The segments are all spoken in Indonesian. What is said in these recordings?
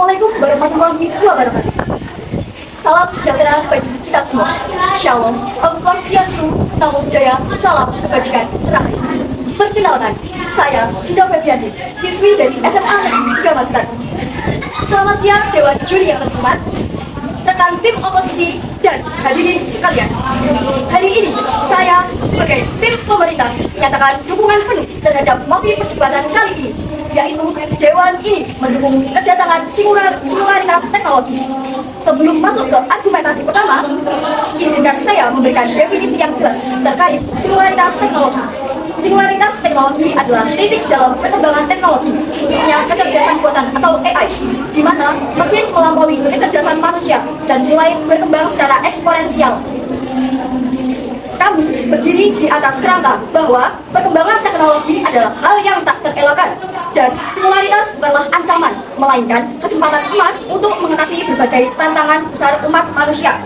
Assalamualaikum warahmatullahi wabarakatuh. Salam sejahtera bagi kita semua. Shalom, Om Swastiastu, Namo Buddhaya, Salam Kebajikan, Rahayu. Perkenalkan, saya Dinda Febrianti, siswi dari SMA Negeri 3 Magetan. Selamat siang Dewan Juri yang terhormat, rekan tim oposisi, dan hadirin sekalian. Hari ini, saya sebagai tim pemerintah menyatakan dukungan penuh terhadap mosi perdebatan kali ini, yaitu Dewan ini mendukung kedatangan singularitas teknologi. Sebelum masuk ke argumentasi pertama, izinkan saya memberikan definisi yang jelas terkait singularitas teknologi. Singularitas teknologi adalah titik dalam perkembangan teknologi, khususnya kecerdasan buatan atau AI, di mana mesin melampaui kecerdasan manusia dan mulai berkembang secara eksponensial. Kami berdiri di atas kerangka bahwa perkembangan teknologi adalah hal yang tak terelakkan, dan singularitas bukanlah ancaman, melainkan kesempatan emas untuk mengatasi berbagai tantangan besar umat manusia.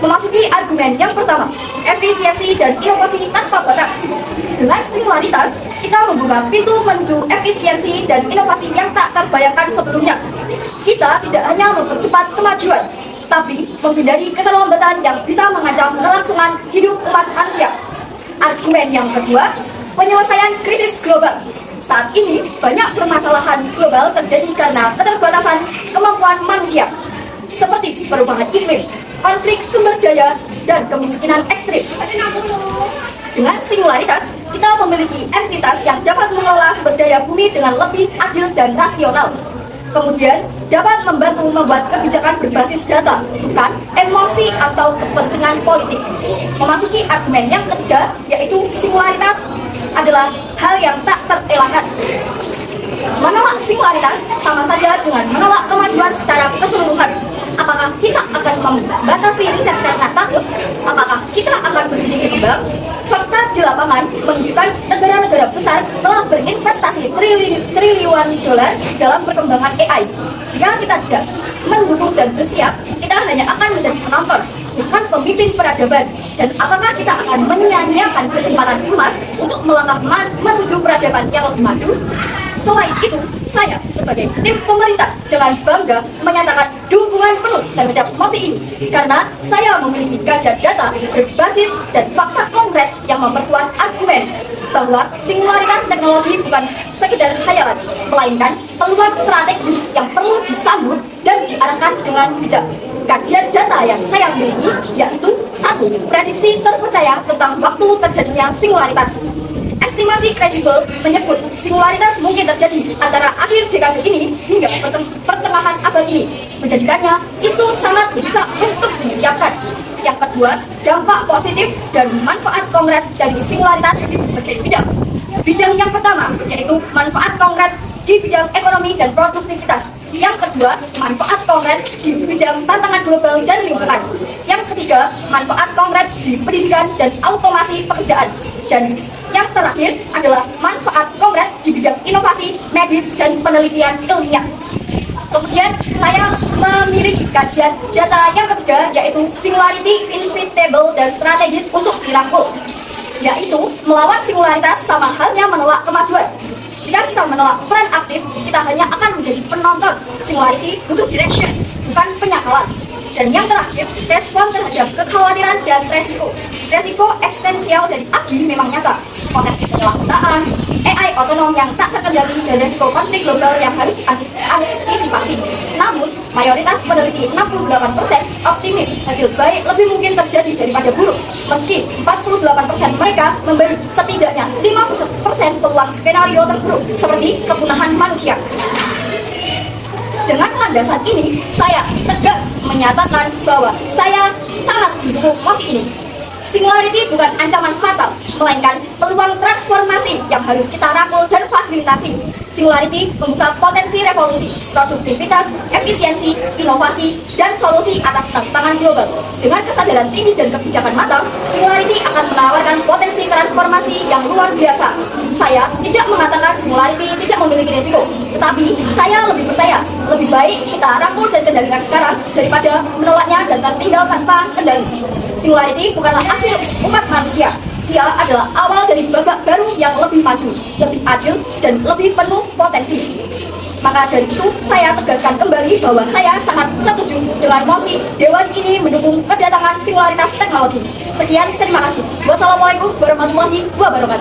Memasuki argumen yang pertama, efisiensi dan inovasi tanpa batas. Dengan singularitas, kita membuka pintu menuju efisiensi dan inovasi yang tak terbayangkan sebelumnya. Kita tidak hanya mempercepat kemajuan, tapi menghindari keterlambatan yang bisa mengancam kelangsungan hidup umat manusia. Argumen yang kedua, penyelesaian krisis global. Saat ini, banyak permasalahan global terjadi karena keterbatasan kemampuan manusia, seperti perubahan iklim, konflik sumber daya, dan kemiskinan ekstrim. Dengan singularitas, kita memiliki entitas yang dapat mengelola sumber daya bumi dengan lebih adil dan rasional. Kemudian, dapat membantu membuat kebijakan berbasis data, bukan emosi atau kepentingan politik. Memasuki argumen yang ketiga, yaitu singularitas adalah hal yang tak terelakkan. Menolak singularitas sama saja dengan menolak kemajuan secara keseluruhan. Apakah kita akan membatasi riset karena takut? Apakah kita akan berhenti berkembang? Fakta di lapangan menunjukkan negara-negara besar telah berinvestasi triliunan dolar dalam perkembangan AI. Jika kita tidak mendukung dan bersiap, kita hanya akan menjadi penonton, bukan pemimpin peradaban. Dan apakah kita akan menyia-nyiakan kesempatan emas untuk melangkah menuju peradaban yang lebih maju? Selain itu, saya sebagai tim pemerintah dengan bangga menyatakan dukungan penuh terhadap mosi ini karena saya memiliki kajian data berbasis dan fakta konkret yang memperkuat argumen bahwa singularitas teknologi bukan sekedar khayalan, melainkan peluang strategis yang perlu disambut dan diarahkan dengan bijak. Kajian data yang saya miliki yaitu 1. Prediksi terpercaya tentang waktu terjadinya singularitas. Estimasi kredibel menyebut singularitas mungkin terjadi antara akhir dekade ini hingga pertengahan abad ini, menjadikannya isu sangat bisa untuk disiapkan. Yang kedua, dampak positif dan manfaat konkret dari singularitas di berbagai bidang. Bidang yang pertama yaitu manfaat konkret di bidang ekonomi dan produktivitas. Yang kedua, manfaat konkret di bidang tantangan global dan lingkungan. Yang ketiga, manfaat konkret di pendidikan dan otomasi pekerjaan. Dan yang terakhir adalah manfaat konkret di bidang inovasi, medis, dan penelitian ilmiah. Kemudian saya memiliki kajian data yang ketiga yaitu singularity, inevitable, dan strategis untuk dirangkul, yaitu melawan singularitas sama halnya menolak kemajuan. Jika kita menolak peran aktif, kita hanya akan menjadi penonton. Singularity butuh direction, bukan penyakalan. Dan yang terakhir, respon terhadap kekhawatiran dan resiko. Resiko ekstensial dari AGI memang nyata. Potensi penyalahgunaan, AI otonom yang tak terkendali, dan resiko konflik global yang harus diantisipasi. Namun, mayoritas peneliti 68% optimis hasil baik lebih mungkin terjadi daripada buruk. Meski 48% mereka memberi setidaknya 50% peluang skenario terburuk seperti kepunahan manusia. Dengan landasan ini, saya tegas menyatakan bahwa saya sangat mendukung mosi ini. Singularity bukan ancaman fatal, melainkan peluang transformasi yang harus kita rangkul dan fasilitasi. Singularity membuka potensi revolusi, produktivitas, efisiensi, inovasi, dan solusi atas tantangan global. Dengan kesadaran tinggi dan kebijakan matang, Singularity akan menawarkan potensi transformasi yang luar biasa. Saya tidak mengatakan Singularity tidak memiliki risiko, tetapi saya lebih percaya lebih baik kita rangkul dan kendalikan sekarang daripada menolaknya dan tertinggal tanpa kendali. Singularity bukanlah akhir umat manusia. Dia adalah awal dari babak baru yang lebih maju, lebih adil, dan lebih penuh potensi. Maka dari itu, saya tegaskan kembali bahwa saya sangat setuju dengan mosi Dewan ini mendukung kedatangan singularitas teknologi. Sekian, terima kasih. Wassalamualaikum warahmatullahi wabarakatuh.